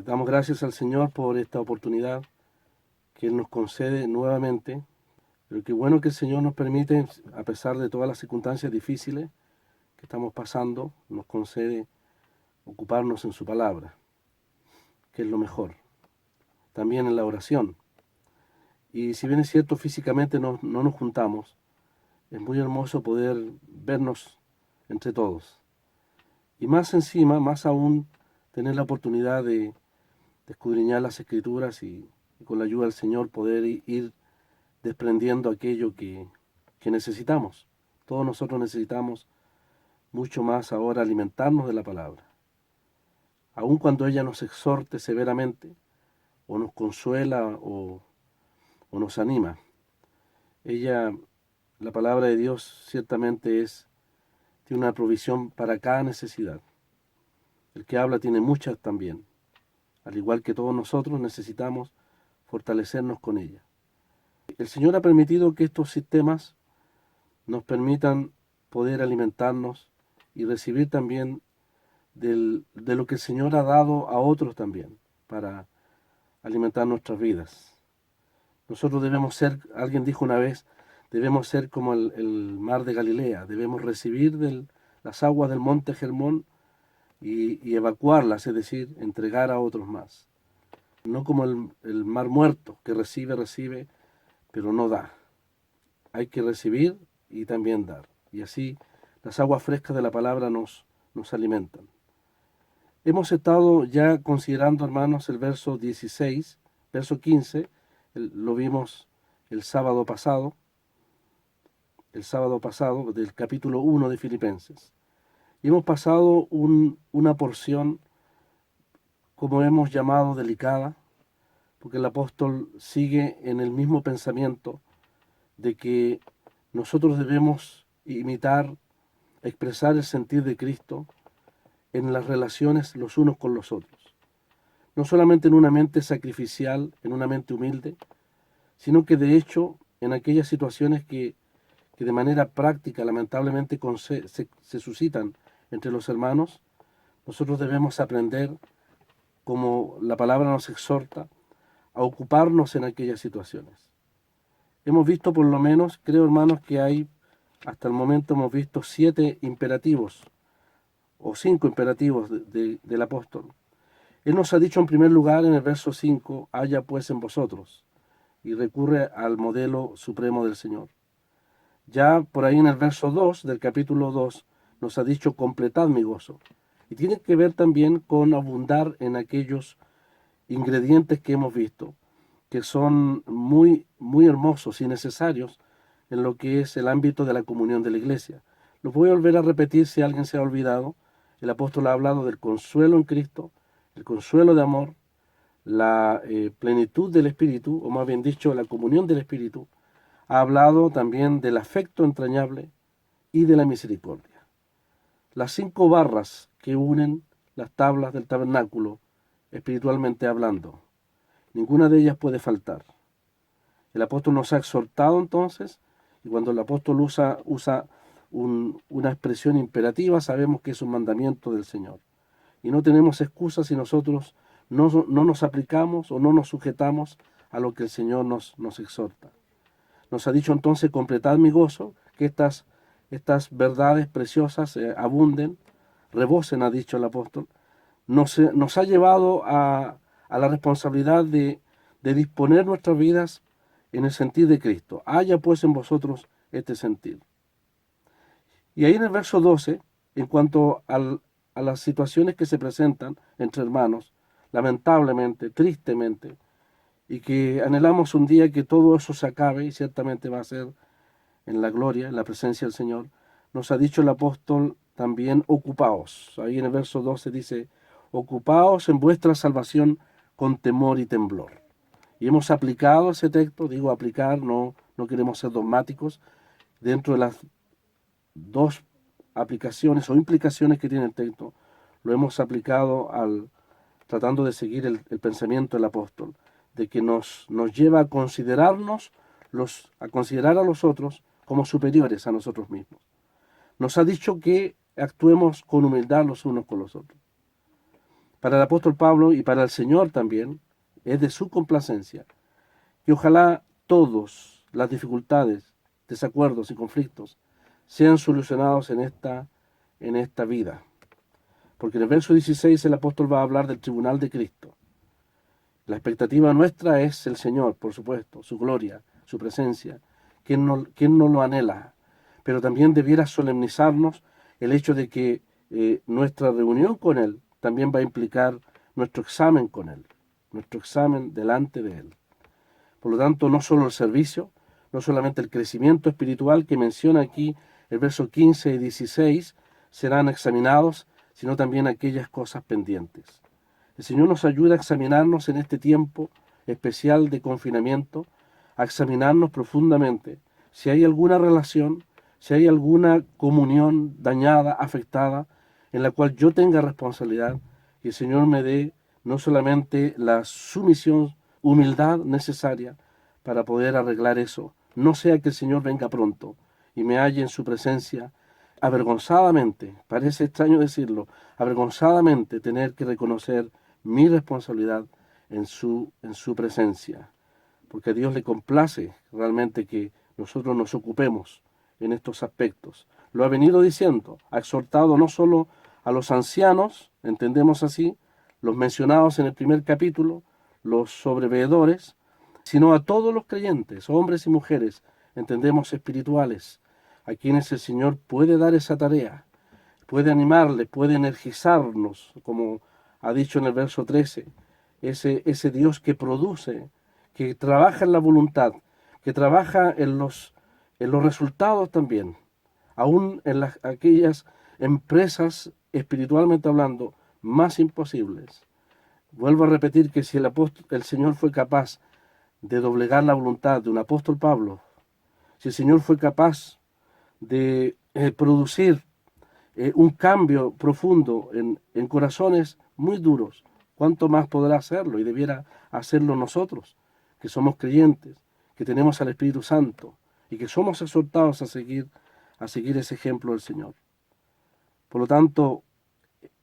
Damos gracias al Señor por esta oportunidad que Él nos concede nuevamente. Pero qué bueno que el Señor nos permite, a pesar de todas las circunstancias difíciles que estamos pasando, nos concede ocuparnos en su palabra, que es lo mejor. También en la oración. Y si bien es cierto, físicamente no nos juntamos, es muy hermoso poder vernos entre todos. Y más encima, más aún, tener la oportunidad de escudriñar las Escrituras y con la ayuda del Señor poder ir desprendiendo aquello que necesitamos. Todos nosotros necesitamos mucho más ahora alimentarnos de la palabra. Aun cuando ella nos exhorte severamente, o nos consuela o nos anima. Ella, la palabra de Dios ciertamente tiene una provisión para cada necesidad. El que habla tiene muchas también. Al igual que todos nosotros necesitamos fortalecernos con ella. El Señor ha permitido que estos sistemas nos permitan poder alimentarnos y recibir también de lo que el Señor ha dado a otros también para alimentar nuestras vidas. Nosotros debemos ser, alguien dijo una vez, debemos ser como el mar de Galilea, debemos recibir las aguas del monte Hermón y evacuarlas, es decir, entregar a otros más. No como el mar muerto, que recibe, pero no da. Hay que recibir y también dar. Y así las aguas frescas de la palabra nos alimentan. Hemos estado ya considerando, hermanos, el verso 16, verso 15, lo vimos el sábado pasado del capítulo 1 de Filipenses. Y hemos pasado una porción, como hemos llamado, delicada, porque el apóstol sigue en el mismo pensamiento de que nosotros debemos imitar, expresar el sentir de Cristo en las relaciones los unos con los otros. No solamente en una mente sacrificial, en una mente humilde, sino que de hecho en aquellas situaciones que de manera práctica lamentablemente se suscitan entre los hermanos, nosotros debemos aprender, como la palabra nos exhorta, a ocuparnos en aquellas situaciones. Hemos visto por lo menos, creo hermanos, que hasta el momento hemos visto 7 imperativos, o 5 imperativos del apóstol. Él nos ha dicho en primer lugar en el verso 5, haya pues en vosotros, y recurre al modelo supremo del Señor. Ya por ahí en el verso 2 del capítulo 2 nos ha dicho completad mi gozo. Y tiene que ver también con abundar en aquellos ingredientes que hemos visto, que son muy, muy hermosos y necesarios en lo que es el ámbito de la comunión de la iglesia. Los voy a volver a repetir si alguien se ha olvidado. El apóstol ha hablado del consuelo en Cristo, el consuelo de amor, la plenitud del Espíritu, o más bien dicho, la comunión del Espíritu. Ha hablado también del afecto entrañable y de la misericordia. Las 5 barras que unen las tablas del tabernáculo, espiritualmente hablando, ninguna de ellas puede faltar. El apóstol nos ha exhortado entonces, y cuando el apóstol usa una expresión imperativa, sabemos que es un mandamiento del Señor. Y no tenemos excusa si nosotros no nos aplicamos o no nos sujetamos a lo que el Señor nos exhorta. Nos ha dicho entonces, completad mi gozo, que estas verdades preciosas abunden, rebosen, ha dicho el apóstol. Nos ha llevado a la responsabilidad de disponer nuestras vidas en el sentir de Cristo. Haya pues en vosotros este sentir. Y ahí en el verso 12, en cuanto a las situaciones que se presentan entre hermanos, lamentablemente, tristemente, y que anhelamos un día que todo eso se acabe, y ciertamente va a ser en la gloria, en la presencia del Señor, nos ha dicho el apóstol también, ocupaos. Ahí en el verso 12 dice, ocupaos en vuestra salvación con temor y temblor. Y hemos aplicado ese texto, digo aplicar, no queremos ser dogmáticos, dentro de las 2 aplicaciones o implicaciones que tiene el texto, lo hemos aplicado tratando de seguir el pensamiento del apóstol, de que nos lleva a considerarnos, a considerar a los otros como superiores a nosotros mismos. Nos ha dicho que actuemos con humildad los unos con los otros. para el apóstol Pablo y para el Señor también, es de su complacencia. Y ojalá todas las dificultades, desacuerdos y conflictos sean solucionados en esta vida. Porque en el verso 16 el apóstol va a hablar del tribunal de Cristo. La expectativa nuestra es el Señor, por supuesto, su gloria, su presencia. ¿Quién no lo anhela? Pero también debiera solemnizarnos el hecho de que nuestra reunión con Él también va a implicar nuestro examen con Él, nuestro examen delante de Él. Por lo tanto, no solo el servicio, no solamente el crecimiento espiritual que menciona aquí el verso 15 y 16 serán examinados, sino también aquellas cosas pendientes. El Señor nos ayuda a examinarnos en este tiempo especial de confinamiento, a examinarnos profundamente si hay alguna relación, si hay alguna comunión dañada, afectada, en la cual yo tenga responsabilidad y el Señor me dé no solamente la sumisión, humildad necesaria para poder arreglar eso. No sea que el Señor venga pronto y me halle en su presencia avergonzadamente, parece extraño decirlo, avergonzadamente tener que reconocer mi responsabilidad en su presencia, porque a Dios le complace realmente que nosotros nos ocupemos en estos aspectos. Lo ha venido diciendo, ha exhortado no solo a los ancianos, entendemos así, los mencionados en el primer capítulo, los sobreveedores, sino a todos los creyentes, hombres y mujeres, entendemos espirituales, a quienes el Señor puede dar esa tarea, puede animarles, puede energizarnos, como ha dicho en el verso 13, ese Dios que produce, que trabaja en la voluntad, que trabaja en los resultados también, aún en aquellas empresas espiritualmente hablando más imposibles. Vuelvo a repetir que si el Señor fue capaz de doblegar la voluntad de un apóstol Pablo, si el Señor fue capaz de producir un cambio profundo en corazones muy duros, ¿cuánto más podrá hacerlo? Y debiera hacerlo nosotros, que somos creyentes, que tenemos al Espíritu Santo y que somos exhortados a seguir ese ejemplo del Señor. Por lo tanto,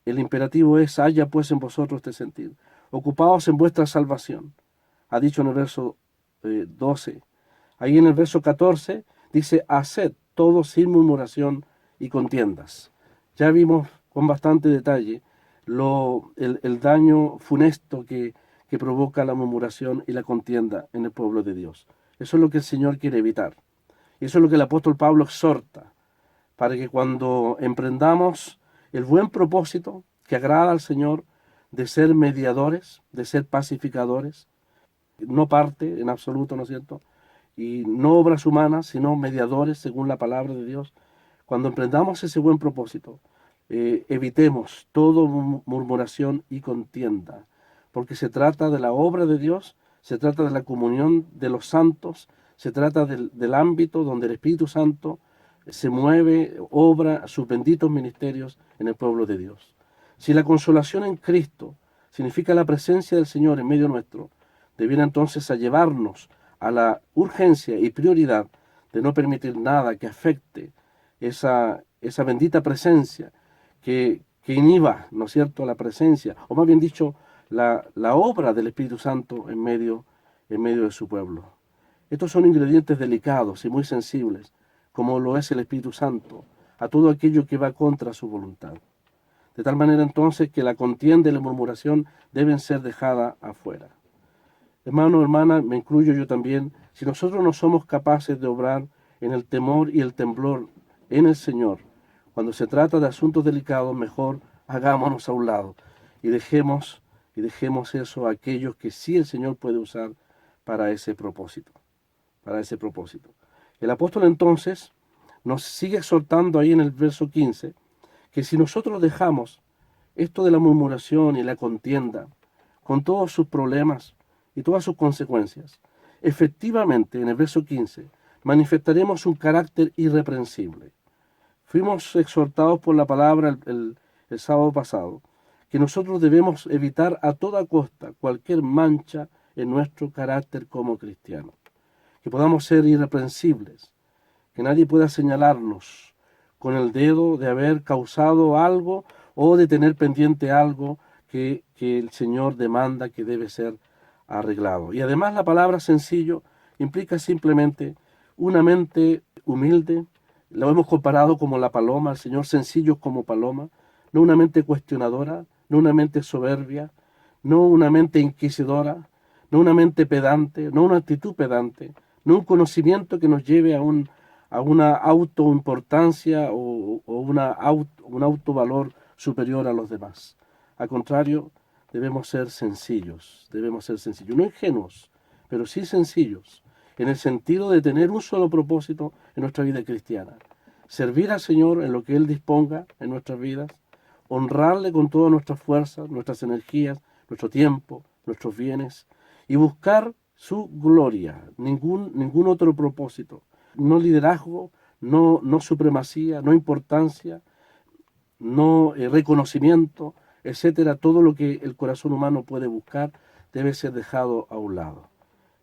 el imperativo es: haya pues en vosotros este sentir, ocupaos en vuestra salvación. Ha dicho en el verso 12. Ahí en el verso 14 dice: haced todo sin murmuración y contiendas. Ya vimos con bastante detalle el daño funesto que provoca la murmuración y la contienda en el pueblo de Dios. Eso es lo que el Señor quiere evitar. Y eso es lo que el apóstol Pablo exhorta, para que cuando emprendamos el buen propósito que agrada al Señor de ser mediadores, de ser pacificadores, no parte en absoluto, ¿no es cierto? Y no obras humanas, sino mediadores según la palabra de Dios. Cuando emprendamos ese buen propósito, evitemos todo murmuración y contienda, porque se trata de la obra de Dios, se trata de la comunión de los santos, se trata del ámbito donde el Espíritu Santo se mueve, obra sus benditos ministerios en el pueblo de Dios. Si la consolación en Cristo significa la presencia del Señor en medio nuestro, debiera entonces a llevarnos a la urgencia y prioridad de no permitir nada que afecte esa bendita presencia, que inhiba, ¿no es cierto?, la presencia, o más bien dicho, la obra del Espíritu Santo en medio de su pueblo. Estos son ingredientes delicados y muy sensibles, como lo es el Espíritu Santo, a todo aquello que va contra su voluntad. De tal manera entonces que la contienda y la murmuración deben ser dejadas afuera. Hermano, hermana, me incluyo yo también, si nosotros no somos capaces de obrar en el temor y el temblor en el Señor, cuando se trata de asuntos delicados, mejor hagámonos a un lado y dejemos eso a aquellos que sí el Señor puede usar para ese propósito, El apóstol entonces nos sigue exhortando ahí en el verso 15, que si nosotros dejamos esto de la murmuración y la contienda, con todos sus problemas y todas sus consecuencias, efectivamente, en el verso 15, manifestaremos un carácter irreprensible. Fuimos exhortados por la palabra el sábado pasado, que nosotros debemos evitar a toda costa cualquier mancha en nuestro carácter como cristianos, que podamos ser irreprensibles, que nadie pueda señalarnos con el dedo de haber causado algo o de tener pendiente algo que que el Señor demanda que debe ser arreglado. Y además la palabra sencillo implica simplemente una mente humilde. Lo hemos comparado como la paloma, el Señor sencillo como paloma, no una mente cuestionadora, no una mente soberbia, no una mente inquisidora, no una mente pedante, no una actitud pedante, no un conocimiento que nos lleve a una autoimportancia o un autovalor superior a los demás. Al contrario, debemos ser sencillos, no ingenuos, pero sí sencillos, en el sentido de tener un solo propósito en nuestra vida cristiana: servir al Señor en lo que Él disponga en nuestras vidas, honrarle con todas nuestras fuerzas, nuestras energías, nuestro tiempo, nuestros bienes, y buscar su gloria, ningún otro propósito, no liderazgo, no supremacía, no importancia, no reconocimiento, etcétera. Todo lo que el corazón humano puede buscar debe ser dejado a un lado.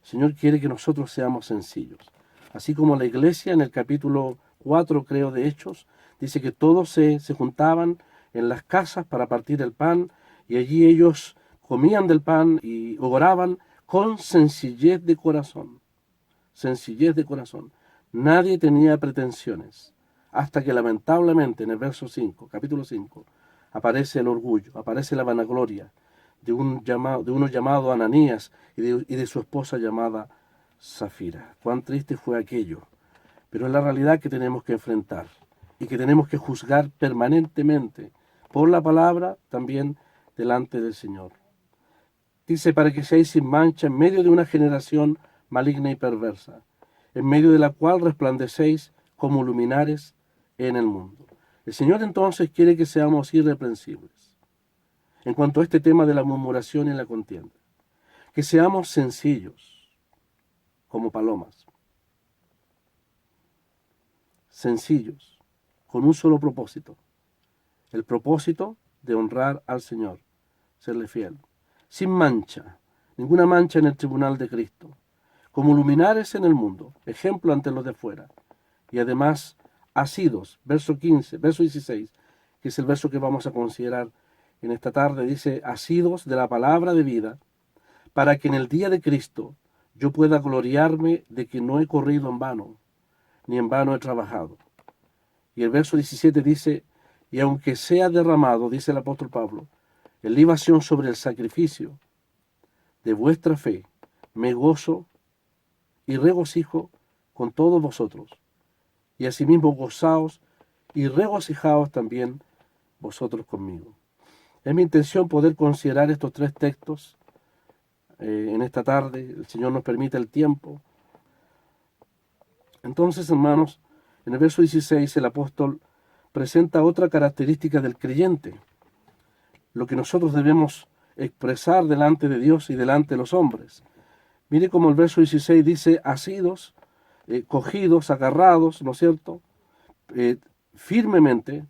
El Señor quiere que nosotros seamos sencillos. Así como la iglesia en el capítulo 4, creo, de Hechos, dice que todos se juntaban en las casas para partir el pan, y allí ellos comían del pan y oraban con sencillez de corazón. Sencillez de corazón. Nadie tenía pretensiones. Hasta que lamentablemente en el verso 5, capítulo 5, aparece el orgullo, aparece la vanagloria de uno llamado Ananías y de su esposa llamada Zafira. Cuán triste fue aquello. Pero es la realidad que tenemos que enfrentar y que tenemos que juzgar permanentemente por la palabra, también delante del Señor. Dice: para que seáis sin mancha en medio de una generación maligna y perversa, en medio de la cual resplandecéis como luminares en el mundo. El Señor entonces quiere que seamos irreprensibles en cuanto a este tema de la murmuración y la contienda, que seamos sencillos como palomas, sencillos, con un solo propósito: el propósito de honrar al Señor, serle fiel, sin mancha, ninguna mancha en el tribunal de Cristo, como luminares en el mundo, ejemplo ante los de fuera, y además asidos, verso 16, que es el verso que vamos a considerar en esta tarde. Dice: asidos de la palabra de vida, para que en el día de Cristo yo pueda gloriarme de que no he corrido en vano, ni en vano he trabajado. Y el verso 17 dice: y aunque sea derramado, dice el apóstol Pablo, en libación sobre el sacrificio de vuestra fe, me gozo y regocijo con todos vosotros, y asimismo gozaos y regocijaos también vosotros conmigo. Es mi intención poder considerar estos tres textos en esta tarde. El Señor nos permite el tiempo. Entonces, hermanos, en el verso 16 el apóstol presenta otra característica del creyente, lo que nosotros debemos expresar delante de Dios y delante de los hombres. Mire cómo el verso 16 dice: asidos, cogidos, agarrados, ¿no es cierto? Firmemente,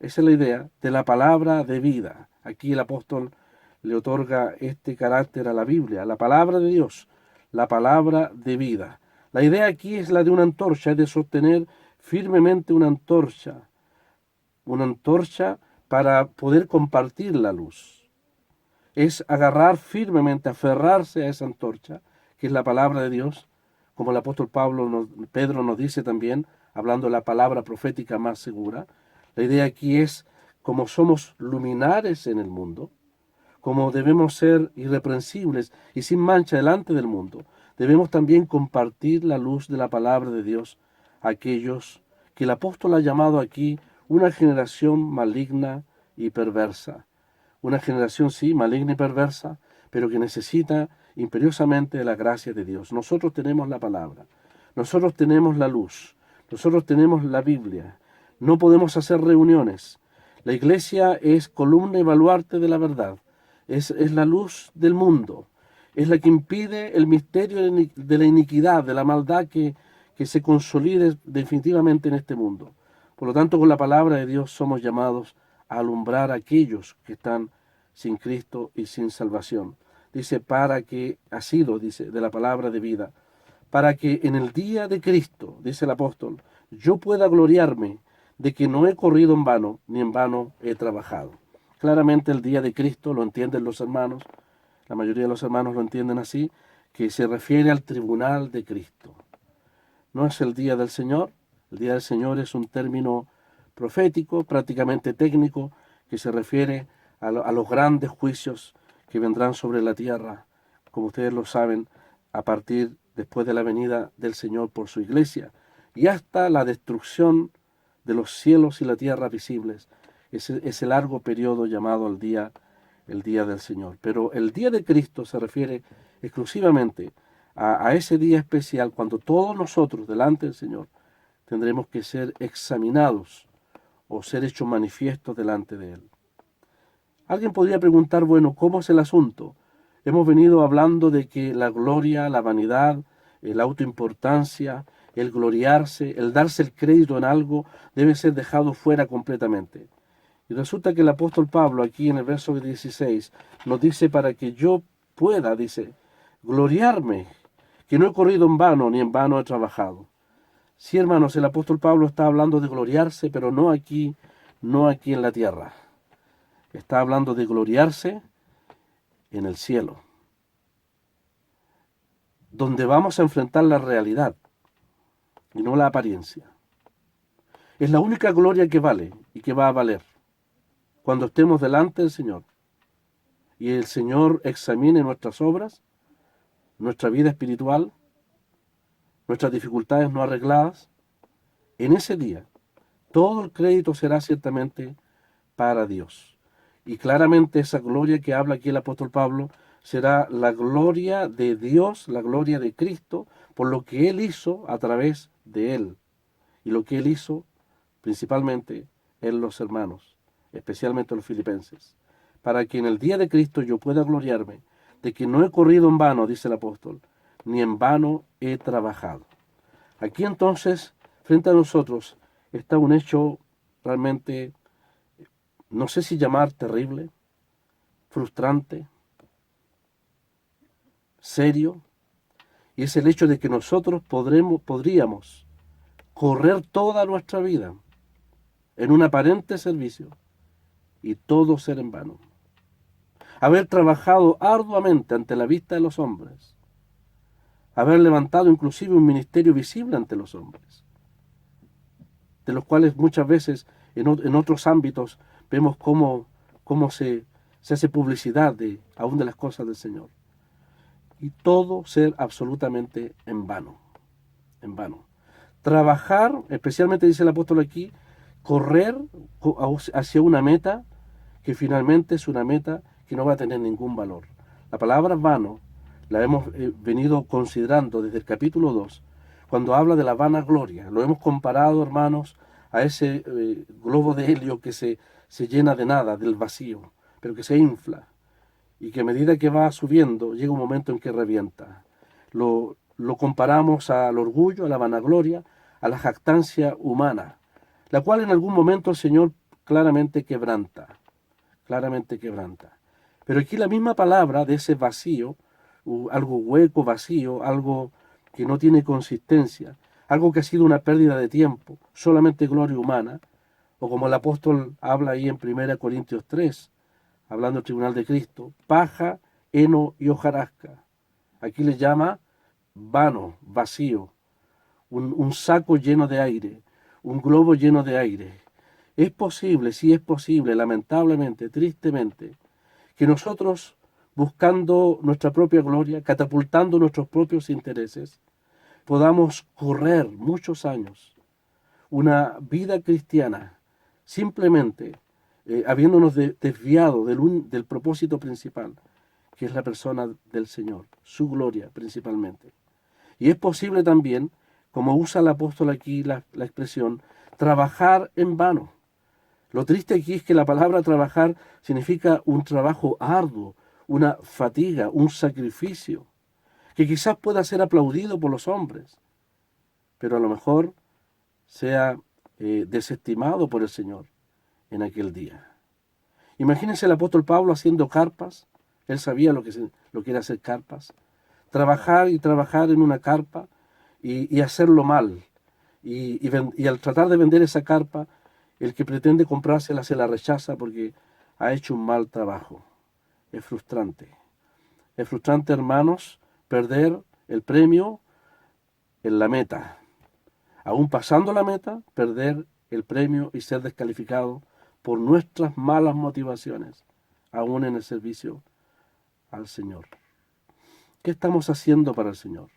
esa es la idea, de la palabra de vida. Aquí el apóstol le otorga este carácter a la Biblia, a la palabra de Dios, la palabra de vida. La idea aquí es la de una antorcha, es de sostener firmemente una antorcha para poder compartir la luz. Es agarrar firmemente, aferrarse a esa antorcha, que es la palabra de Dios, como el apóstol Pedro nos dice también, hablando de la palabra profética más segura. La idea aquí es, como somos luminares en el mundo, como debemos ser irreprensibles y sin mancha delante del mundo, debemos también compartir la luz de la palabra de Dios a aquellos que el apóstol ha llamado aquí una generación maligna y perversa. Una generación, sí, maligna y perversa, pero que necesita imperiosamente de la gracia de Dios. Nosotros tenemos la palabra, nosotros tenemos la luz, nosotros tenemos la Biblia. No podemos hacer reuniones. La iglesia es columna y baluarte de la verdad. Es la luz del mundo. Es la que impide el misterio de la iniquidad, de la maldad que se consolide definitivamente en este mundo. Por lo tanto, con la palabra de Dios somos llamados a alumbrar a aquellos que están sin Cristo y sin salvación. Dice: para que, asido, dice, de la palabra de vida, para que en el día de Cristo, dice el apóstol, yo pueda gloriarme de que no he corrido en vano, ni en vano he trabajado. claramente el día de Cristo, lo entienden los hermanos, la mayoría de los hermanos lo entienden así, que se refiere al tribunal de Cristo. No es el día del Señor. El día del Señor es un término profético, prácticamente técnico, que se refiere a los grandes juicios que vendrán sobre la tierra, como ustedes lo saben, a partir después de la venida del Señor por su iglesia, y hasta la destrucción de los cielos y la tierra visibles, ese largo periodo llamado el día del Señor. Pero el día de Cristo se refiere exclusivamente a ese día especial cuando todos nosotros delante del Señor tendremos que ser examinados o ser hechos manifiestos delante de Él. Alguien podría preguntar, bueno, ¿cómo es el asunto? Hemos venido hablando de que la gloria, la vanidad, la autoimportancia, el gloriarse, el darse el crédito en algo, debe ser dejado fuera completamente. Y resulta que el apóstol Pablo aquí en el verso 16 nos dice para que yo pueda, dice, gloriarme, que no he corrido en vano ni en vano he trabajado. Sí, hermanos, el apóstol Pablo está hablando de gloriarse, pero no aquí en la tierra. Está hablando de gloriarse en el cielo, donde vamos a enfrentar la realidad y no la apariencia. Es la única gloria que vale y que va a valer cuando estemos delante del Señor y el Señor examine nuestras obras, nuestra vida espiritual, nuestras dificultades no arregladas. En ese día, todo el crédito será ciertamente para Dios. Y claramente esa gloria que habla aquí el apóstol Pablo será la gloria de Dios, la gloria de Cristo, por lo que Él hizo a través de Él. Y lo que Él hizo principalmente en los hermanos, especialmente los filipenses. Para que en el día de Cristo yo pueda gloriarme de que no he corrido en vano, dice el apóstol, ni en vano he trabajado. Aquí entonces, frente a nosotros, está un hecho realmente, no sé si llamar terrible, frustrante, serio, y es el hecho de que nosotros podríamos correr toda nuestra vida en un aparente servicio y todo ser en vano. Haber trabajado arduamente ante la vista de los hombres, haber levantado inclusive un ministerio visible ante los hombres, de los cuales muchas veces en otros ámbitos vemos cómo se hace publicidad aún de las cosas del Señor. Y todo ser absolutamente en vano, en vano. Trabajar, especialmente dice el apóstol aquí, correr hacia una meta que finalmente es una meta que no va a tener ningún valor. La palabra vano la hemos venido considerando desde el capítulo 2, cuando habla de la vanagloria. Lo hemos comparado, hermanos, a ese globo de helio que se llena de nada, del vacío, pero que se infla y que a medida que va subiendo llega un momento en que revienta. Lo comparamos al orgullo, a la vanagloria, a la jactancia humana, la cual en algún momento el Señor claramente quebranta. Pero aquí la misma palabra de ese vacío, algo hueco, vacío, algo que no tiene consistencia, algo que ha sido una pérdida de tiempo, solamente gloria humana, o como el apóstol habla ahí en 1 Corintios 3, hablando del tribunal de Cristo, paja, heno y hojarasca. Aquí le llama vano, vacío, un saco lleno de aire, un globo lleno de aire. Es posible, sí es posible, lamentablemente, tristemente, que nosotros, buscando nuestra propia gloria, catapultando nuestros propios intereses, podamos correr muchos años una vida cristiana simplemente habiéndonos desviado del propósito principal, que es la persona del Señor, su gloria principalmente. Y es posible también, como usa el apóstol aquí la expresión, trabajar en vano. Lo triste aquí es que la palabra trabajar significa un trabajo arduo, una fatiga, un sacrificio, que quizás pueda ser aplaudido por los hombres, pero a lo mejor sea desestimado por el Señor en aquel día. Imagínense el apóstol Pablo haciendo carpas. Él sabía lo que era hacer carpas. Trabajar y trabajar en una carpa y hacerlo mal. Y al tratar de vender esa carpa, el que pretende comprársela se la rechaza porque ha hecho un mal trabajo. Es frustrante. Es frustrante, hermanos, perder el premio en la meta. Aún pasando la meta, perder el premio y ser descalificado por nuestras malas motivaciones, aún en el servicio al Señor. ¿Qué estamos haciendo para el Señor?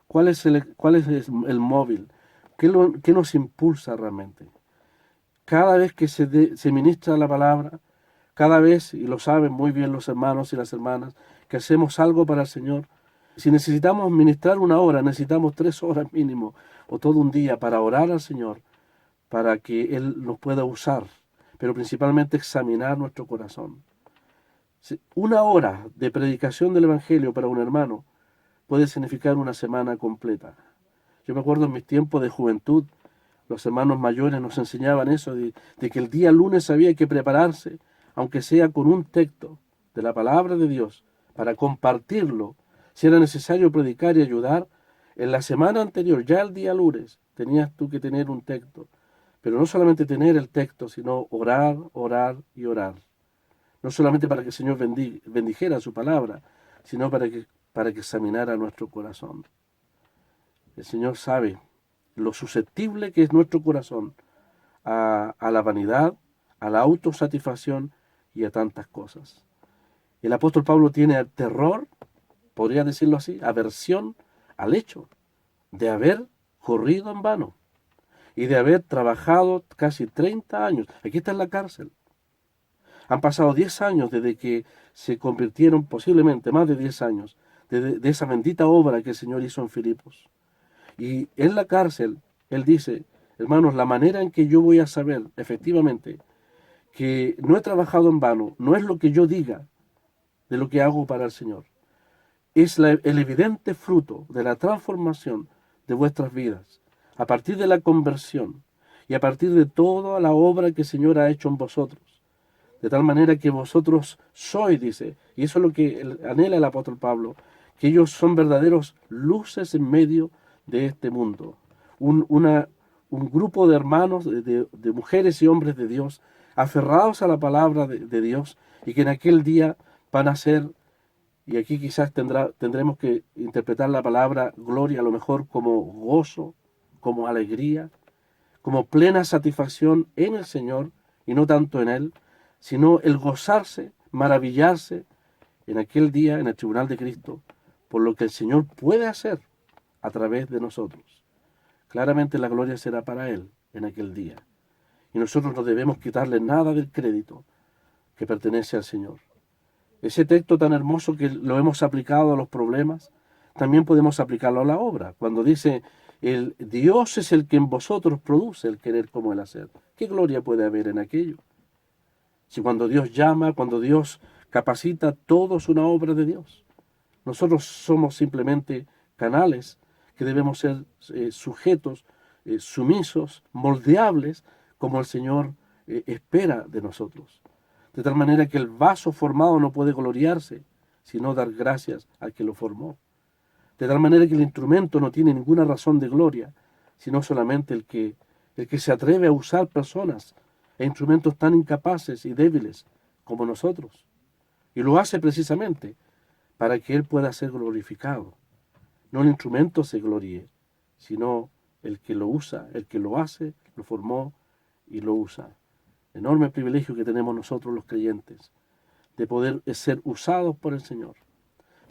¿Cuál es el móvil? ¿Qué nos impulsa realmente? Cada vez que se ministra la palabra, cada vez, y lo saben muy bien los hermanos y las hermanas, que hacemos algo para el Señor, si necesitamos ministrar una hora, necesitamos 3 horas mínimo, o todo un día para orar al Señor, para que Él nos pueda usar, pero principalmente examinar nuestro corazón. Una hora de predicación del Evangelio para un hermano puede significar una semana completa. Yo me acuerdo en mis tiempos de juventud, los hermanos mayores nos enseñaban eso, de que el día lunes había que prepararse, aunque sea con un texto de la palabra de Dios, para compartirlo. Si era necesario predicar y ayudar, en la semana anterior, ya el día lunes, tenías tú que tener un texto. Pero no solamente tener el texto, sino orar, orar y orar. No solamente para que el Señor bendijera su palabra, sino para que examinara nuestro corazón. El Señor sabe lo susceptible que es nuestro corazón a la vanidad, a la autosatisfacción y a tantas cosas. El apóstol Pablo tiene terror, podría decirlo así, aversión al hecho de haber corrido en vano y de haber trabajado casi 30 años. Aquí está en la cárcel. Han pasado 10 años desde que se convirtieron, posiblemente más de 10 años, de esa bendita obra que el Señor hizo en Filipos. Y en la cárcel, él dice, hermanos, la manera en que yo voy a saber efectivamente que no he trabajado en vano, no es lo que yo diga de lo que hago para el Señor. Es el evidente fruto de la transformación de vuestras vidas, a partir de la conversión y a partir de toda la obra que el Señor ha hecho en vosotros. De tal manera que vosotros sois, dice, y eso es lo que anhela el apóstol Pablo, que ellos son verdaderos luces en medio de este mundo. Un grupo de hermanos, de mujeres y hombres de Dios, aferrados a la palabra de Dios, y que en aquel día van a ser, y aquí quizás tendremos que interpretar la palabra gloria a lo mejor como gozo, como alegría, como plena satisfacción en el Señor y no tanto en Él, sino el gozarse, maravillarse en aquel día en el tribunal de Cristo por lo que el Señor puede hacer a través de nosotros. Claramente la gloria será para Él en aquel día. Y nosotros no debemos quitarle nada del crédito que pertenece al Señor. Ese texto tan hermoso que lo hemos aplicado a los problemas, también podemos aplicarlo a la obra. Cuando dice, el Dios es el que en vosotros produce el querer como el hacer. ¿Qué gloria puede haber en aquello? Si cuando Dios llama, cuando Dios capacita, todo es una obra de Dios. Nosotros somos simplemente canales que debemos ser sujetos, sumisos, moldeables, como el Señor espera de nosotros. De tal manera que el vaso formado no puede gloriarse, sino dar gracias al que lo formó. De tal manera que el instrumento no tiene ninguna razón de gloria, sino solamente el que se atreve a usar personas e instrumentos tan incapaces y débiles como nosotros. Y lo hace precisamente para que Él pueda ser glorificado. No el instrumento se gloríe, sino el que lo usa, el que lo hace, lo formó y lo usa. Enorme privilegio que tenemos nosotros los creyentes de poder ser usados por el Señor.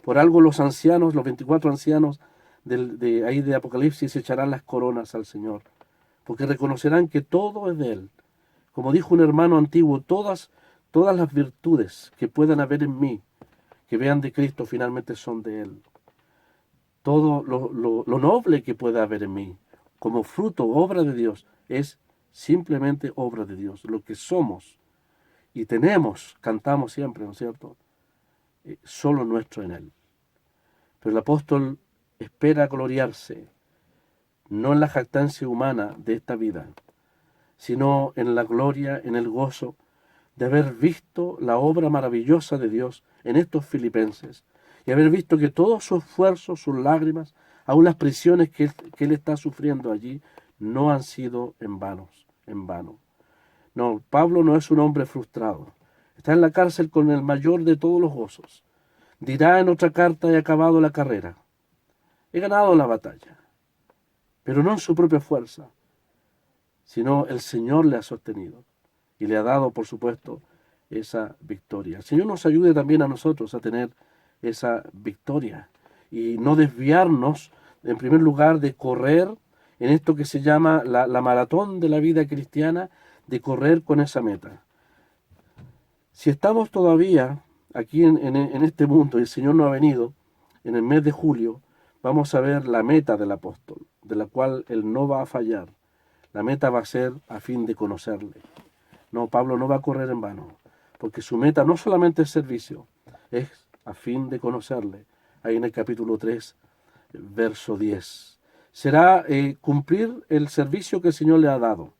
Por algo los ancianos, los 24 ancianos de Apocalipsis echarán las coronas al Señor, porque reconocerán que todo es de Él. Como dijo un hermano antiguo, todas las virtudes que puedan haber en mí, que vean de Cristo, finalmente son de Él. Todo lo noble que pueda haber en mí, como fruto, obra de Dios, es simplemente obra de Dios. Lo que somos y tenemos, cantamos siempre, ¿no es cierto? Solo nuestro en Él. Pero el apóstol espera gloriarse, no en la jactancia humana de esta vida, sino en la gloria, en el gozo de haber visto la obra maravillosa de Dios en estos filipenses y haber visto que todo su esfuerzo, sus lágrimas, aun las prisiones que él está sufriendo allí, no han sido en vano. No, Pablo no es un hombre frustrado. Está en la cárcel con el mayor de todos los gozos. Dirá en otra carta: he acabado la carrera. He ganado la batalla, pero no en su propia fuerza, sino el Señor le ha sostenido y le ha dado, por supuesto, esa victoria. El Señor nos ayude también a nosotros a tener esa victoria y no desviarnos, en primer lugar, de correr en esto que se llama la maratón de la vida cristiana, de correr con esa meta. Si estamos todavía aquí en este mundo y el Señor no ha venido, en el mes de julio vamos a ver la meta del apóstol, de la cual él no va a fallar. La meta va a ser a fin de conocerle. No, Pablo no va a correr en vano, porque su meta no solamente es servicio, es a fin de conocerle. Ahí en el capítulo 3, verso 10. Será cumplir el servicio que el Señor le ha dado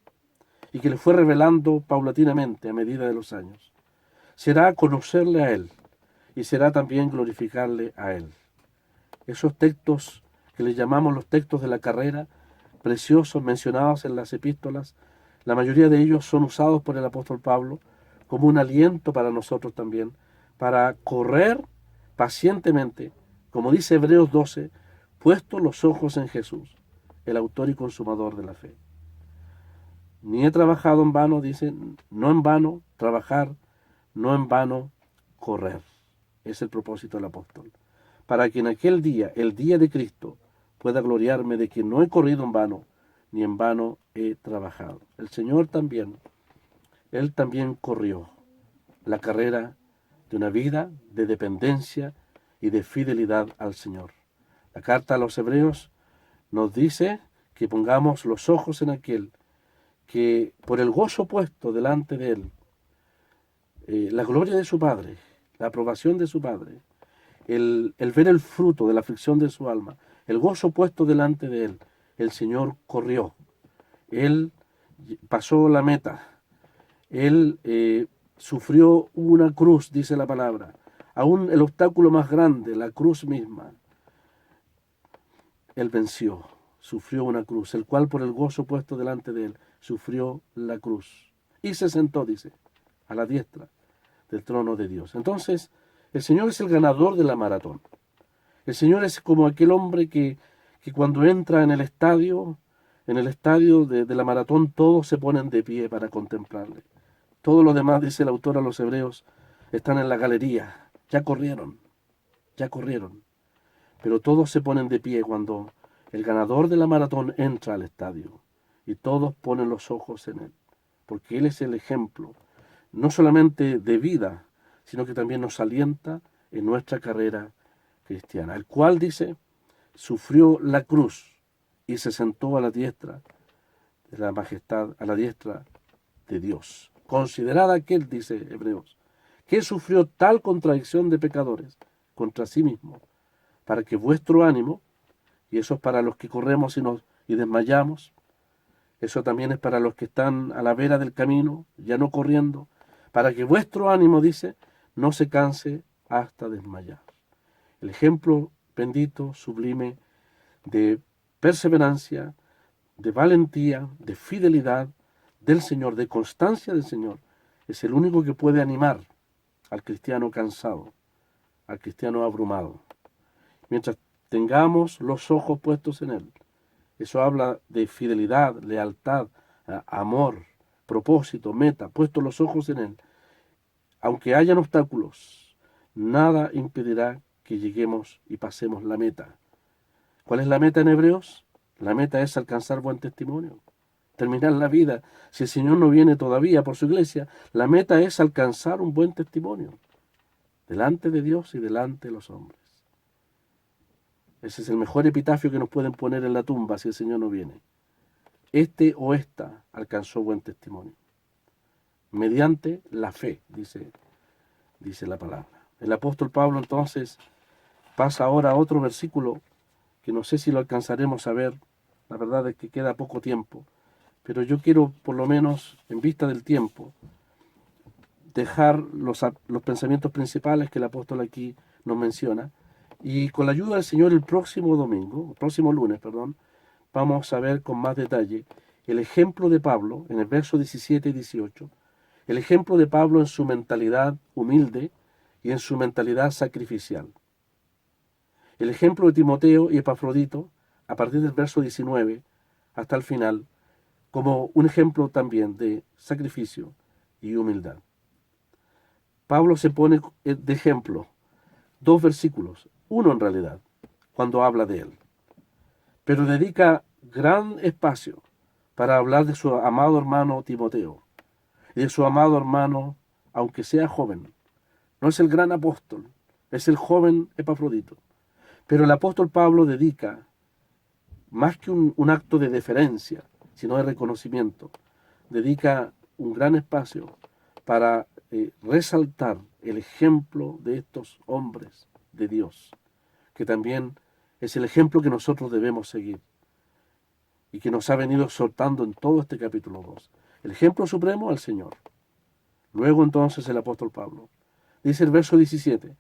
y que le fue revelando paulatinamente a medida de los años. Será conocerle a Él y será también glorificarle a Él. Esos textos que le llamamos los textos de la carrera, preciosos, mencionados en las epístolas, la mayoría de ellos son usados por el apóstol Pablo como un aliento para nosotros también, para correr pacientemente, como dice Hebreos 12, puestos los ojos en Jesús, el autor y consumador de la fe. Ni he trabajado en vano, dice, no en vano trabajar, no en vano correr. Es el propósito del apóstol. Para que en aquel día, el día de Cristo, pueda gloriarme de que no he corrido en vano, ni en vano he trabajado. El Señor también, Él también corrió la carrera de una vida de dependencia y de fidelidad al Señor. La carta a los Hebreos nos dice que pongamos los ojos en aquel que por el gozo puesto delante de Él, la gloria de su Padre, la aprobación de su Padre, el ver el fruto de la aflicción de su alma, el gozo puesto delante de Él, el Señor corrió. Él pasó la meta. Él sufrió una cruz, dice la palabra. Aún el obstáculo más grande, la cruz misma, Él venció. Sufrió una cruz, el cual por el gozo puesto delante de Él, sufrió la cruz. Y se sentó, dice, a la diestra del trono de Dios. Entonces, el Señor es el ganador de la maratón. El Señor es como aquel hombre que cuando entra en el estadio de la maratón, todos se ponen de pie para contemplarle. Todos los demás, dice el autor a los Hebreos, están en la galería. Ya corrieron. Pero todos se ponen de pie cuando el ganador de la maratón entra al estadio. Y todos ponen los ojos en él. Porque él es el ejemplo, no solamente de vida, sino que también nos alienta en nuestra carrera cristiana. El cual, dice, sufrió la cruz y se sentó a la diestra de la majestad, a la diestra de Dios. Considerad aquel, dice Hebreos, que sufrió tal contradicción de pecadores contra sí mismo, para que vuestro ánimo, y eso es para los que corremos y desmayamos, eso también es para los que están a la vera del camino, ya no corriendo, para que vuestro ánimo, dice, no se canse hasta desmayar. El ejemplo bendito, sublime, de perseverancia, de valentía, de fidelidad del Señor, de constancia del Señor, es el único que puede animar al cristiano cansado, al cristiano abrumado. Mientras tengamos los ojos puestos en Él, eso habla de fidelidad, lealtad, amor, propósito, meta, puestos los ojos en Él. Aunque hayan obstáculos, nada impedirá que lleguemos y pasemos la meta. ¿Cuál es la meta en Hebreos? La meta es alcanzar buen testimonio, terminar la vida. Si el Señor no viene todavía por su iglesia, la meta es alcanzar un buen testimonio delante de Dios y delante de los hombres. Ese es el mejor epitafio que nos pueden poner en la tumba si el Señor no viene. Este o esta alcanzó buen testimonio. Mediante la fe, dice la palabra. El apóstol Pablo entonces pasa ahora a otro versículo que no sé si lo alcanzaremos a ver. La verdad es que queda poco tiempo, pero yo quiero, por lo menos en vista del tiempo, dejar los pensamientos principales que el apóstol aquí nos menciona, y con la ayuda del Señor el próximo lunes, vamos a ver con más detalle el ejemplo de Pablo en el verso 17 y 18, el ejemplo de Pablo en su mentalidad humilde y en su mentalidad sacrificial. El ejemplo de Timoteo y Epafrodito, a partir del verso 19 hasta el final, como un ejemplo también de sacrificio y humildad. Pablo se pone de ejemplo 2 versículos, uno en realidad, cuando habla de él, pero dedica gran espacio para hablar de su amado hermano Timoteo y de su amado hermano, aunque sea joven. No es el gran apóstol, es el joven Epafrodito. Pero el apóstol Pablo dedica, más que un acto de deferencia, sino de reconocimiento, dedica un gran espacio para resaltar el ejemplo de estos hombres de Dios, que también es el ejemplo que nosotros debemos seguir y que nos ha venido exhortando en todo este capítulo 2. El ejemplo supremo al Señor. Luego entonces el apóstol Pablo. Dice el verso 17,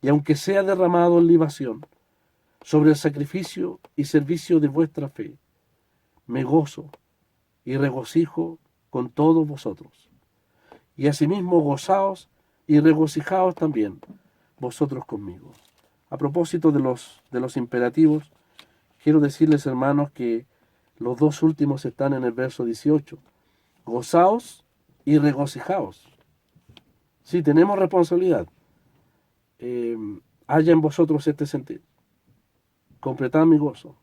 y aunque sea derramado en libación sobre el sacrificio y servicio de vuestra fe, me gozo y regocijo con todos vosotros. Y asimismo gozaos y regocijaos también vosotros conmigo. A propósito de los imperativos, quiero decirles, hermanos, que los dos últimos están en el verso 18. Gozaos y regocijaos. Sí, tenemos responsabilidad. Haya en vosotros este sentir. Completad mi gozo.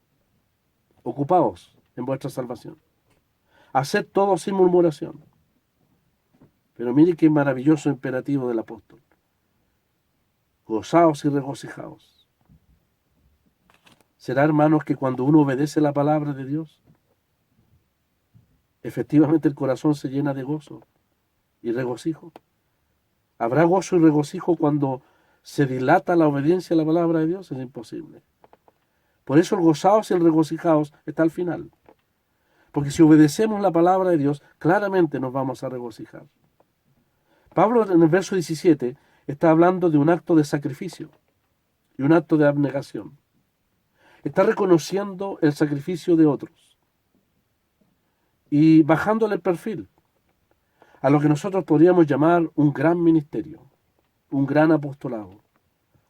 Ocupaos en vuestra salvación. Haced todo sin murmuración. Pero mire qué maravilloso imperativo del apóstol. Gozaos y regocijaos. ¿Será, hermanos, que cuando uno obedece la palabra de Dios, efectivamente el corazón se llena de gozo y regocijo? ¿Habrá gozo y regocijo cuando se dilata la obediencia a la palabra de Dios? Es imposible. Por eso el gozaos y el regocijaos está al final. Porque si obedecemos la palabra de Dios, claramente nos vamos a regocijar. Pablo en el verso 17 está hablando de un acto de sacrificio y un acto de abnegación. Está reconociendo el sacrificio de otros y bajándole el perfil a lo que nosotros podríamos llamar un gran ministerio, un gran apostolado,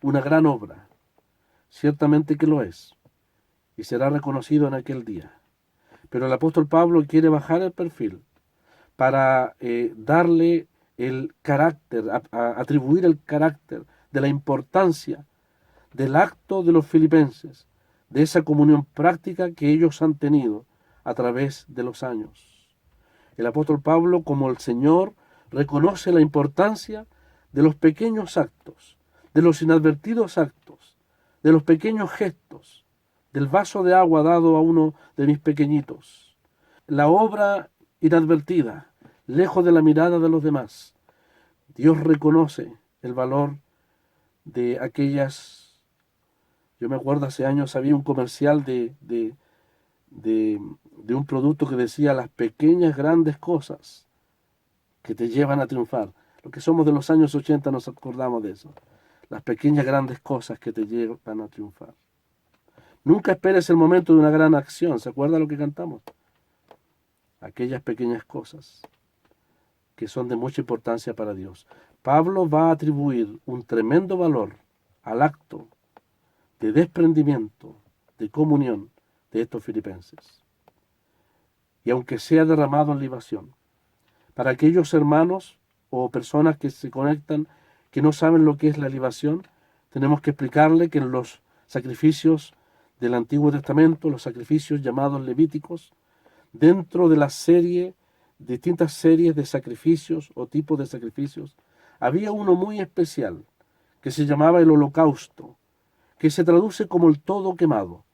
una gran obra. Ciertamente que lo es y será reconocido en aquel día. Pero el apóstol Pablo quiere bajar el perfil para darle el carácter, atribuir el carácter de la importancia del acto de los filipenses, de esa comunión práctica que ellos han tenido a través de los años. El apóstol Pablo, como el Señor, reconoce la importancia de los pequeños actos, de los inadvertidos actos, de los pequeños gestos, del vaso de agua dado a uno de mis pequeñitos. La obra inadvertida, lejos de la mirada de los demás. Dios reconoce el valor de aquellas. Yo me acuerdo hace años había un comercial de un producto que decía las pequeñas grandes cosas que te llevan a triunfar. Los que somos de los años 80 nos acordamos de eso. Las pequeñas grandes cosas que te llevan a triunfar. Nunca esperes el momento de una gran acción. ¿Se acuerda lo que cantamos? Aquellas pequeñas cosas que son de mucha importancia para Dios. Pablo va a atribuir un tremendo valor al acto de desprendimiento, de comunión de estos filipenses. Y aunque sea derramado en libación, para aquellos hermanos o personas que se conectan que no saben lo que es la libación, tenemos que explicarle que en los sacrificios del Antiguo Testamento, los sacrificios llamados levíticos, dentro de la serie, distintas series de sacrificios o tipos de sacrificios, había uno muy especial que se llamaba el holocausto, que se traduce como el todo quemado,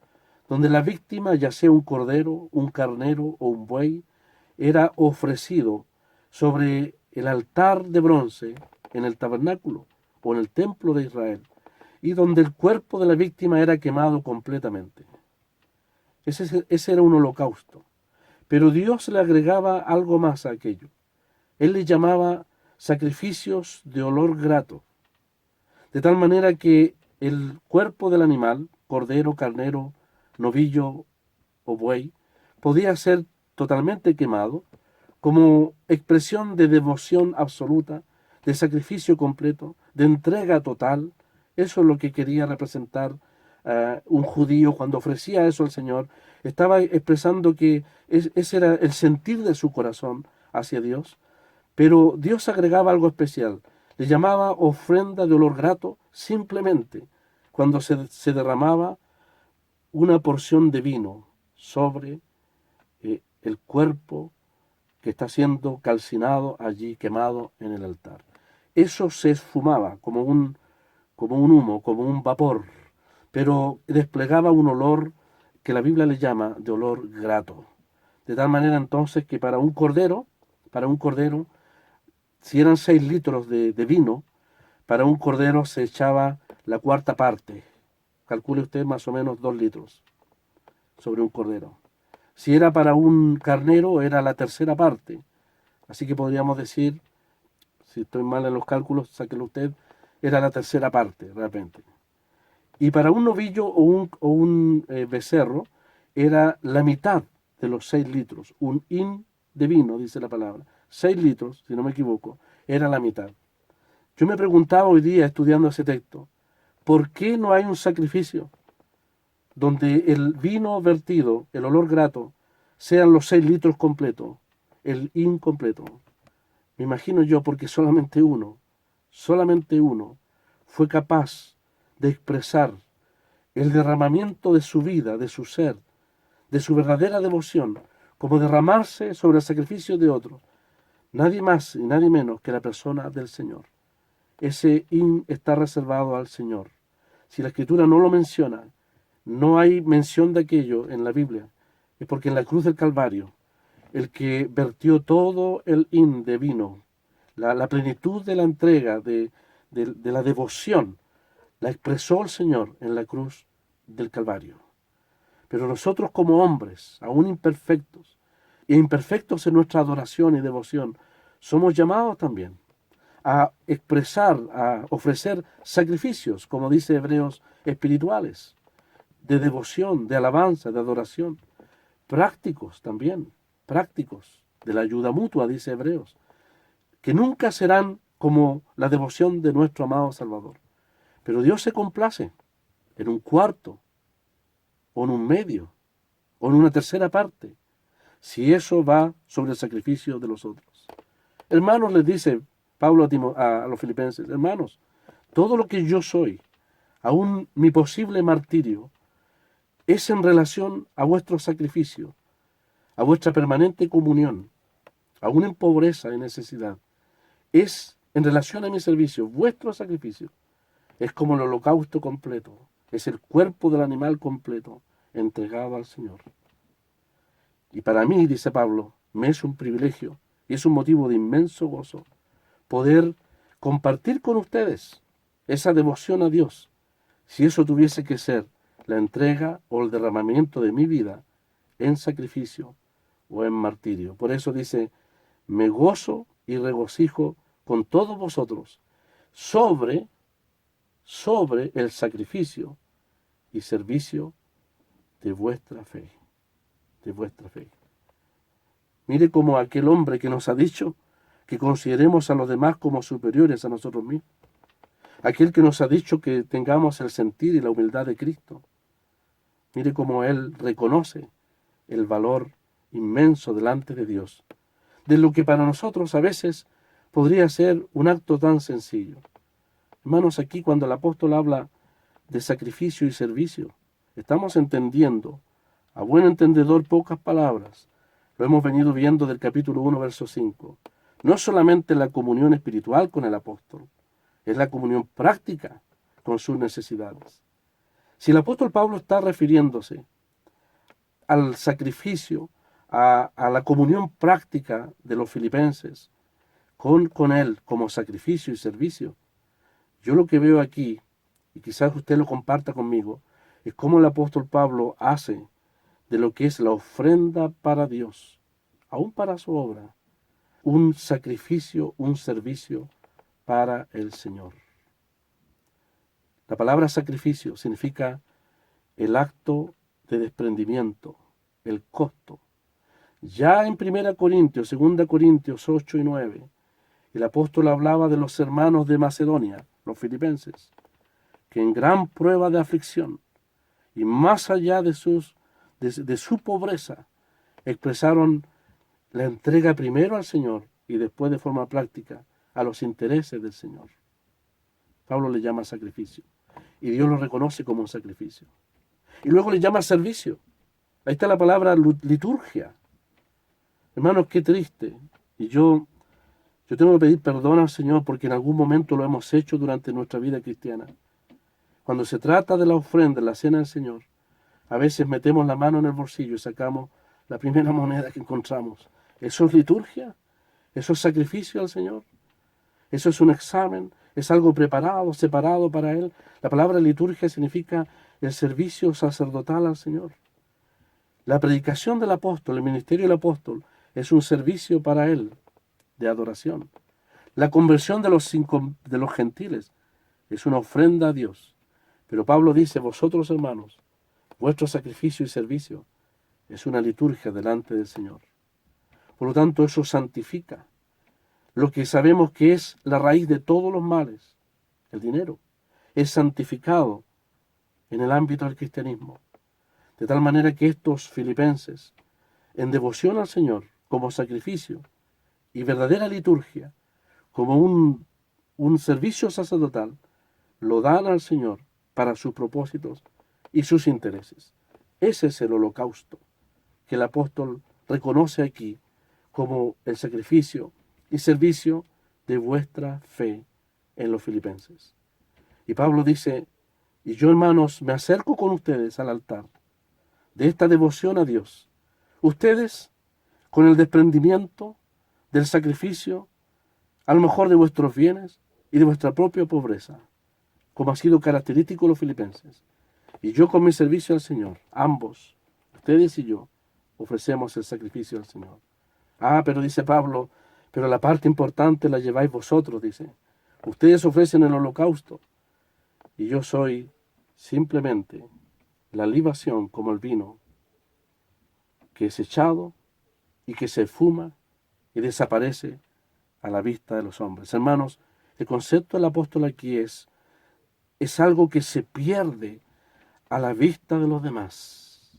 donde la víctima, ya sea un cordero, un carnero o un buey, era ofrecido sobre el altar de bronce en el tabernáculo o en el templo de Israel, y donde el cuerpo de la víctima era quemado completamente. Ese era un holocausto. Pero Dios le agregaba algo más a aquello. Él le llamaba sacrificios de olor grato, de tal manera que el cuerpo del animal, cordero, carnero, novillo o buey, podía ser totalmente quemado, como expresión de devoción absoluta, de sacrificio completo, de entrega total. Eso es lo que quería representar un judío cuando ofrecía eso al Señor. Estaba expresando que ese era el sentir de su corazón hacia Dios, pero Dios agregaba algo especial. Le llamaba ofrenda de olor grato simplemente cuando se derramaba una porción de vino sobre el cuerpo que está siendo calcinado allí, quemado en el altar. Eso se esfumaba como un humo, como un vapor, pero desplegaba un olor que la Biblia le llama de olor grato. De tal manera entonces que para un cordero, si eran 6 litros de vino, para un cordero se echaba la cuarta parte. Calcule usted más o menos 2 litros sobre un cordero. Si era para un carnero, era la tercera parte. Así que podríamos decir, si estoy mal en los cálculos, sáquelo usted, era la tercera parte, realmente. Y para un novillo o un becerro, era la mitad de los 6 litros. Un hin de vino, dice la palabra. 6 litros, si no me equivoco, era la mitad. Yo me preguntaba hoy día, estudiando ese texto, ¿por qué no hay un sacrificio donde el vino vertido, el olor grato, sean los 6 litros completos, el incompleto? Me imagino yo porque solamente uno fue capaz de expresar el derramamiento de su vida, de su ser, de su verdadera devoción, como derramarse sobre el sacrificio de otro. Nadie más y nadie menos que la persona del Señor. Ese está reservado al Señor. Si la Escritura no lo menciona, no hay mención de aquello en la Biblia, es porque en la cruz del Calvario, el que vertió todo el de vino, la plenitud de la entrega, de la devoción, la expresó el Señor en la cruz del Calvario. Pero nosotros como hombres, aún imperfectos, e imperfectos en nuestra adoración y devoción, somos llamados también a expresar, a ofrecer sacrificios, como dice Hebreos, espirituales, de devoción, de alabanza, de adoración, prácticos también, prácticos, de la ayuda mutua, dice Hebreos, que nunca serán como la devoción de nuestro amado Salvador. Pero Dios se complace en un cuarto, o en un medio, o en una tercera parte, si eso va sobre el sacrificio de los otros. Hermanos, les dice Pablo a los filipenses, hermanos, todo lo que yo soy, aún mi posible martirio, es en relación a vuestro sacrificio, a vuestra permanente comunión, aún en pobreza y necesidad. Es en relación a mi servicio, vuestro sacrificio. Es como el holocausto completo, es el cuerpo del animal completo entregado al Señor. Y para mí, dice Pablo, me es un privilegio y es un motivo de inmenso gozo poder compartir con ustedes esa devoción a Dios, si eso tuviese que ser la entrega o el derramamiento de mi vida en sacrificio o en martirio. Por eso dice, me gozo y regocijo con todos vosotros sobre el sacrificio y servicio de vuestra fe, de vuestra fe. Mire como aquel hombre que nos ha dicho que consideremos a los demás como superiores a nosotros mismos. Aquel que nos ha dicho que tengamos el sentir y la humildad de Cristo. Mire cómo Él reconoce el valor inmenso delante de Dios, de lo que para nosotros a veces podría ser un acto tan sencillo. Hermanos, aquí cuando el apóstol habla de sacrificio y servicio, estamos entendiendo, a buen entendedor, pocas palabras. Lo hemos venido viendo del capítulo 1, verso 5. No solamente la comunión espiritual con el apóstol, es la comunión práctica con sus necesidades. Si el apóstol Pablo está refiriéndose al sacrificio, a la comunión práctica de los filipenses con él como sacrificio y servicio, yo lo que veo aquí, y quizás usted lo comparta conmigo, es cómo el apóstol Pablo hace de lo que es la ofrenda para Dios, aún para su obra, un sacrificio, un servicio para el Señor. La palabra sacrificio significa el acto de desprendimiento, el costo. Ya en 1 Corintios, 2 Corintios 8 y 9, el apóstol hablaba de los hermanos de Macedonia, los filipenses, que en gran prueba de aflicción y más allá de su pobreza, expresaron la entrega primero al Señor y después de forma práctica a los intereses del Señor. Pablo le llama sacrificio y Dios lo reconoce como un sacrificio. Y luego le llama servicio. Ahí está la palabra liturgia. Hermanos, qué triste. Y yo tengo que pedir perdón al Señor porque en algún momento lo hemos hecho durante nuestra vida cristiana. Cuando se trata de la ofrenda, la cena del Señor, a veces metemos la mano en el bolsillo y sacamos la primera moneda que encontramos. ¿Eso es liturgia? ¿Eso es sacrificio al Señor? ¿Eso es un examen? ¿Es algo preparado, separado para Él? La palabra liturgia significa el servicio sacerdotal al Señor. La predicación del apóstol, el ministerio del apóstol, es un servicio para Él de adoración. La conversión de los gentiles es una ofrenda a Dios. Pero Pablo dice, vosotros hermanos, vuestro sacrificio y servicio es una liturgia delante del Señor. Por lo tanto, eso santifica lo que sabemos que es la raíz de todos los males, el dinero. Es santificado en el ámbito del cristianismo. De tal manera que estos filipenses, en devoción al Señor, como sacrificio y verdadera liturgia, como un servicio sacerdotal, lo dan al Señor para sus propósitos y sus intereses. Ese es el holocausto que el apóstol reconoce aquí como el sacrificio y servicio de vuestra fe en los filipenses. Y Pablo dice, y yo hermanos me acerco con ustedes al altar de esta devoción a Dios. Ustedes con el desprendimiento del sacrificio, a lo mejor de vuestros bienes y de vuestra propia pobreza, como ha sido característico de los filipenses. Y yo con mi servicio al Señor, ambos, ustedes y yo, ofrecemos el sacrificio al Señor. Pero dice Pablo, pero la parte importante la lleváis vosotros, dice. Ustedes ofrecen el holocausto y yo soy simplemente la libación como el vino que es echado y que se fuma y desaparece a la vista de los hombres. Hermanos, el concepto del apóstol aquí es algo que se pierde a la vista de los demás,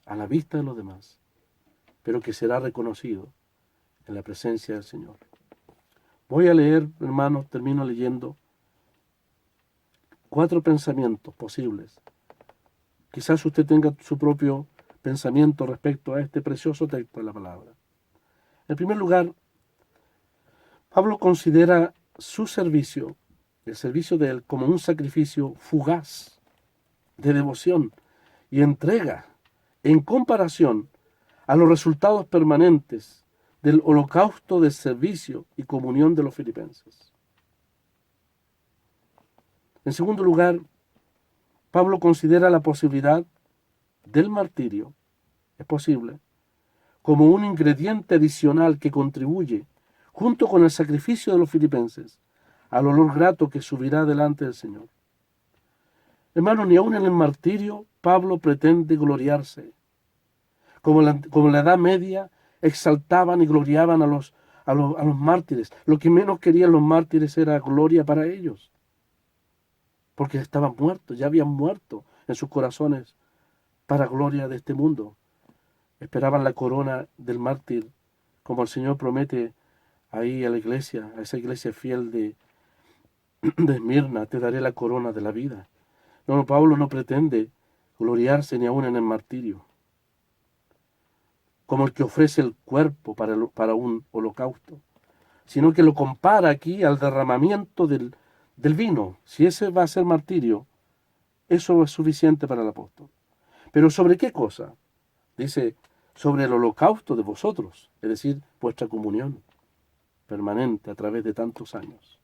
a la vista de los demás, pero que será reconocido en la presencia del Señor. Voy a leer, hermanos, termino leyendo 4 pensamientos posibles. Quizás usted tenga su propio pensamiento respecto a este precioso texto de la palabra. En primer lugar, Pablo considera su servicio, el servicio de él, como un sacrificio fugaz, de devoción y entrega, en comparación a los resultados permanentes del holocausto de servicio y comunión de los filipenses. En segundo lugar, Pablo considera la posibilidad del martirio, es posible, como un ingrediente adicional que contribuye, junto con el sacrificio de los filipenses, al olor grato que subirá delante del Señor. Hermanos, ni aun en el martirio Pablo pretende gloriarse. Como la Edad Media exaltaban y gloriaban a los mártires. Lo que menos querían los mártires era gloria para ellos, porque estaban muertos, ya habían muerto en sus corazones para gloria de este mundo. Esperaban la corona del mártir, como el Señor promete ahí a la iglesia, a esa iglesia fiel de Esmirna, te daré la corona de la vida. No, Pablo no pretende gloriarse ni aún en el martirio, como el que ofrece el cuerpo para un holocausto, sino que lo compara aquí al derramamiento del vino. Si ese va a ser martirio, eso es suficiente para el apóstol. ¿Pero sobre qué cosa? Dice, sobre el holocausto de vosotros, es decir, vuestra comunión permanente a través de tantos años.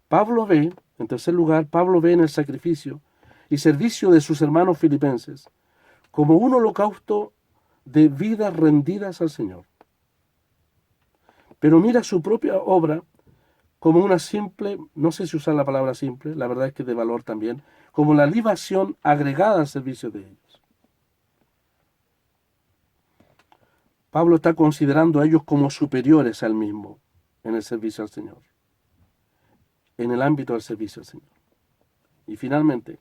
Pablo ve, en tercer lugar, Pablo ve en el sacrificio y servicio de sus hermanos filipenses como un holocausto de vidas rendidas al Señor. Pero mira su propia obra como una simple, no sé si usar la palabra simple, la verdad es que de valor también, como la libación agregada al servicio de ellos. Pablo está considerando a ellos como superiores al mismo en el servicio al Señor, en el ámbito del servicio al Señor. Y finalmente,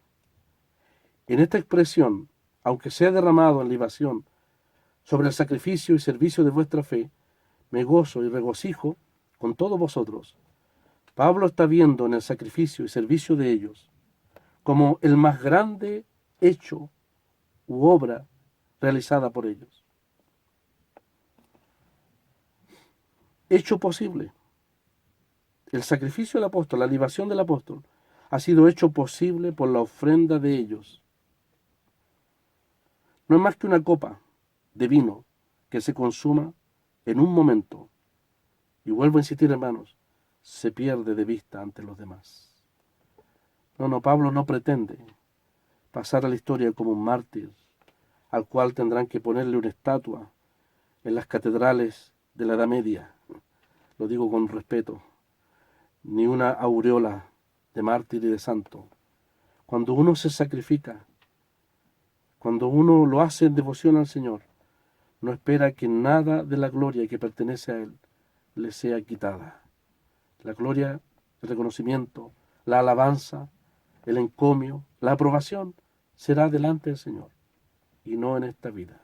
en esta expresión, aunque sea derramado en libación sobre el sacrificio y servicio de vuestra fe, me gozo y regocijo con todos vosotros. Pablo está viendo en el sacrificio y servicio de ellos como el más grande hecho u obra realizada por ellos. Hecho posible. El sacrificio del apóstol, la libación del apóstol, ha sido hecho posible por la ofrenda de ellos. No es más que una copa de vino que se consuma en un momento. Y vuelvo a insistir, hermanos, se pierde de vista ante los demás. No, Pablo no pretende pasar a la historia como un mártir, al cual tendrán que ponerle una estatua en las catedrales de la Edad Media. Lo digo con respeto. Ni una aureola de mártir y de santo. Cuando uno se sacrifica, cuando uno lo hace en devoción al Señor, no espera que nada de la gloria que pertenece a Él le sea quitada. La gloria, el reconocimiento, la alabanza, el encomio, la aprobación será delante del Señor y no en esta vida.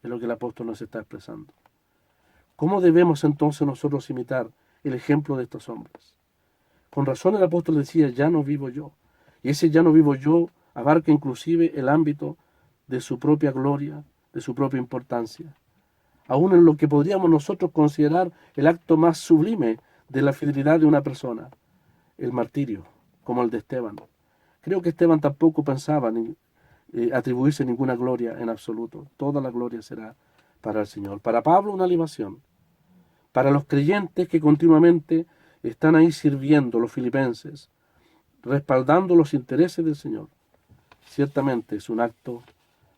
Es lo que el apóstol nos está expresando. ¿Cómo debemos entonces nosotros imitar el ejemplo de estos hombres? Con razón el apóstol decía, ya no vivo yo. Y ese ya no vivo yo abarca inclusive el ámbito de su propia gloria, de su propia importancia. Aún en lo que podríamos nosotros considerar el acto más sublime de la fidelidad de una persona, el martirio, como el de Esteban. Creo que Esteban tampoco pensaba ni atribuirse ninguna gloria en absoluto. Toda la gloria será para el Señor. Para Pablo una libación. Para los creyentes que continuamente están ahí sirviendo, los filipenses, respaldando los intereses del Señor, ciertamente es un acto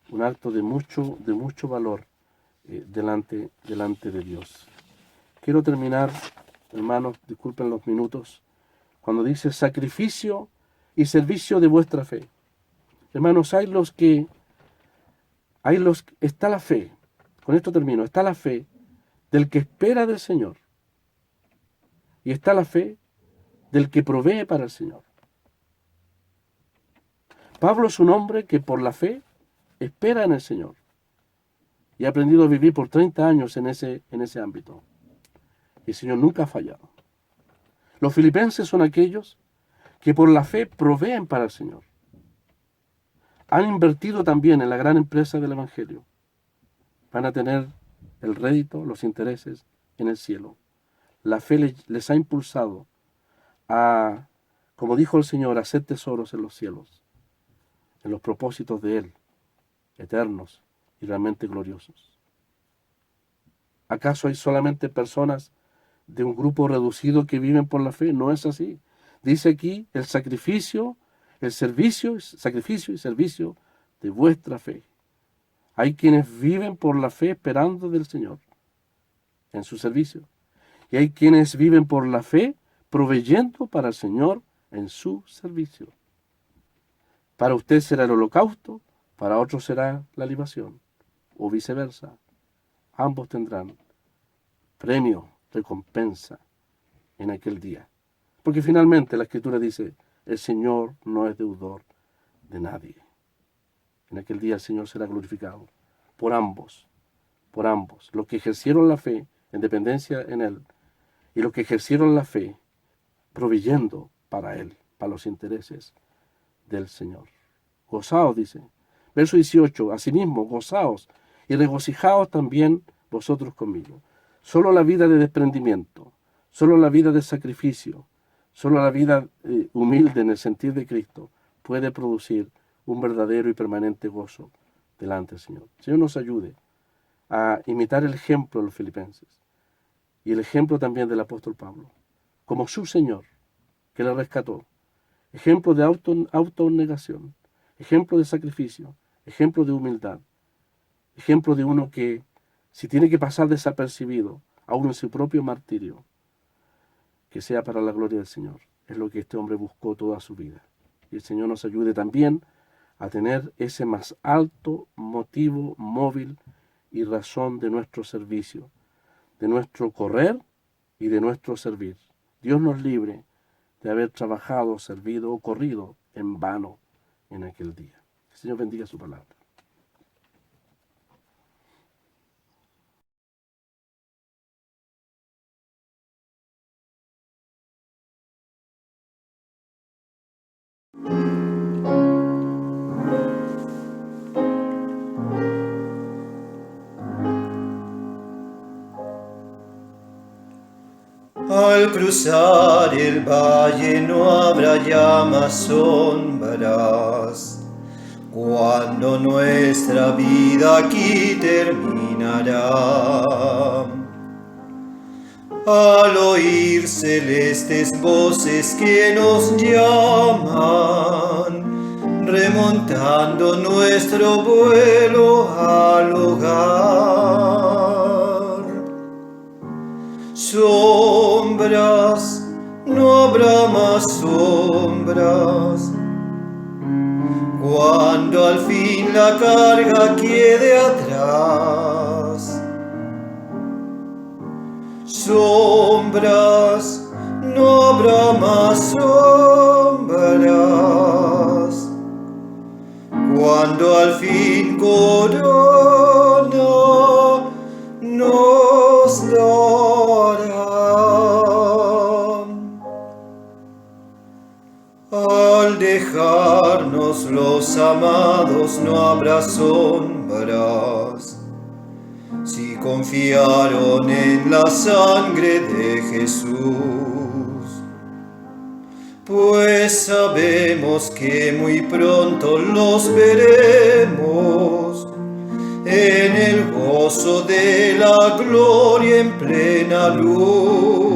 de mucho valor delante de Dios. Quiero terminar, hermanos, disculpen los minutos, cuando dice sacrificio y servicio de vuestra fe. Hermanos, está la fe, con esto termino, está la fe del que espera del Señor y está la fe del que provee para el Señor. Pablo es un hombre que por la fe espera en el Señor y ha aprendido a vivir por 30 años en ese ámbito. Y el Señor nunca ha fallado. Los filipenses son aquellos que por la fe proveen para el Señor. Han invertido también en la gran empresa del Evangelio. Van a tener el rédito, los intereses en el cielo. La fe les ha impulsado a, como dijo el Señor, a hacer tesoros en los cielos, en los propósitos de Él, eternos y realmente gloriosos. ¿Acaso hay solamente personas de un grupo reducido que viven por la fe? No es así. Dice aquí el sacrificio y servicio de vuestra fe. Hay quienes viven por la fe esperando del Señor en su servicio. Y hay quienes viven por la fe proveyendo para el Señor en su servicio. Para usted será el holocausto, para otros será la libación, o viceversa. Ambos tendrán premio, recompensa en aquel día. Porque finalmente la Escritura dice, el Señor no es deudor de nadie. En aquel día el Señor será glorificado por ambos, los que ejercieron la fe en dependencia en Él y los que ejercieron la fe proveyendo para Él, para los intereses del Señor. Gozaos, dice. Verso 18, asimismo, gozaos y regocijaos también vosotros conmigo. Solo la vida de desprendimiento, solo la vida de sacrificio, solo la vida humilde en el sentir de Cristo puede producir un verdadero y permanente gozo delante del Señor. El Señor nos ayude a imitar el ejemplo de los filipenses y el ejemplo también del apóstol Pablo, como su Señor, que le rescató. Ejemplo de autonegación, ejemplo de sacrificio, ejemplo de humildad, ejemplo de uno que, si tiene que pasar desapercibido, aún en su propio martirio, que sea para la gloria del Señor. Es lo que este hombre buscó toda su vida. Y el Señor nos ayude también a tener ese más alto motivo móvil y razón de nuestro servicio, de nuestro correr y de nuestro servir. Dios nos libre de haber trabajado, servido o corrido en vano en aquel día. El Señor bendiga su palabra. Al cruzar el valle no habrá llamas, sombras, cuando nuestra vida aquí terminará. Al oír celestes voces que nos llaman, remontando nuestro vuelo al hogar. Sombras, no habrá más sombras, cuando al fin la carga quede atrás. Sombras, no habrá más sombras, cuando al fin corona nos dará. Al dejarnos los amados no habrá sombras, si confiaron en la sangre de Jesús. Pues sabemos que muy pronto los veremos en el gozo de la gloria en plena luz.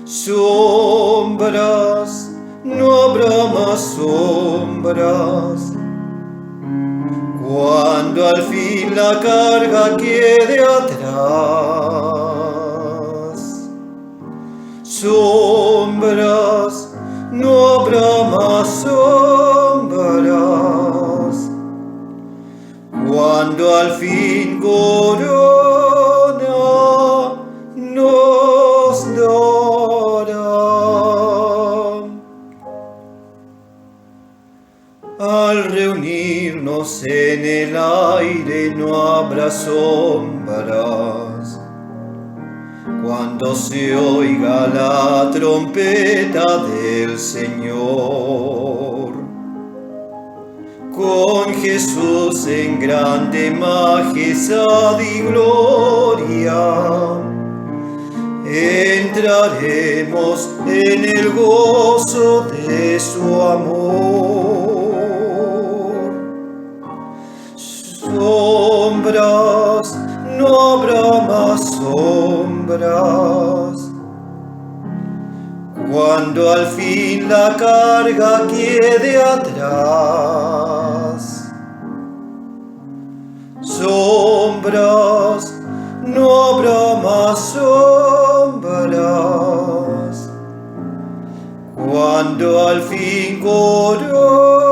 Sombras, no habrá más sombras, cuando al fin la carga quede atrás. Sombras, no habrá más sombras, cuando al fin corona nos dará. Al reunirnos en el aire no habrá sombras, cuando se oiga la trompeta del Señor. Con Jesús en grande majestad y gloria, entraremos en el gozo de su amor. Sombras, no habrá más sombras, cuando al fin la carga quede atrás. Sombras, no habrá más sombras, cuando al fin corona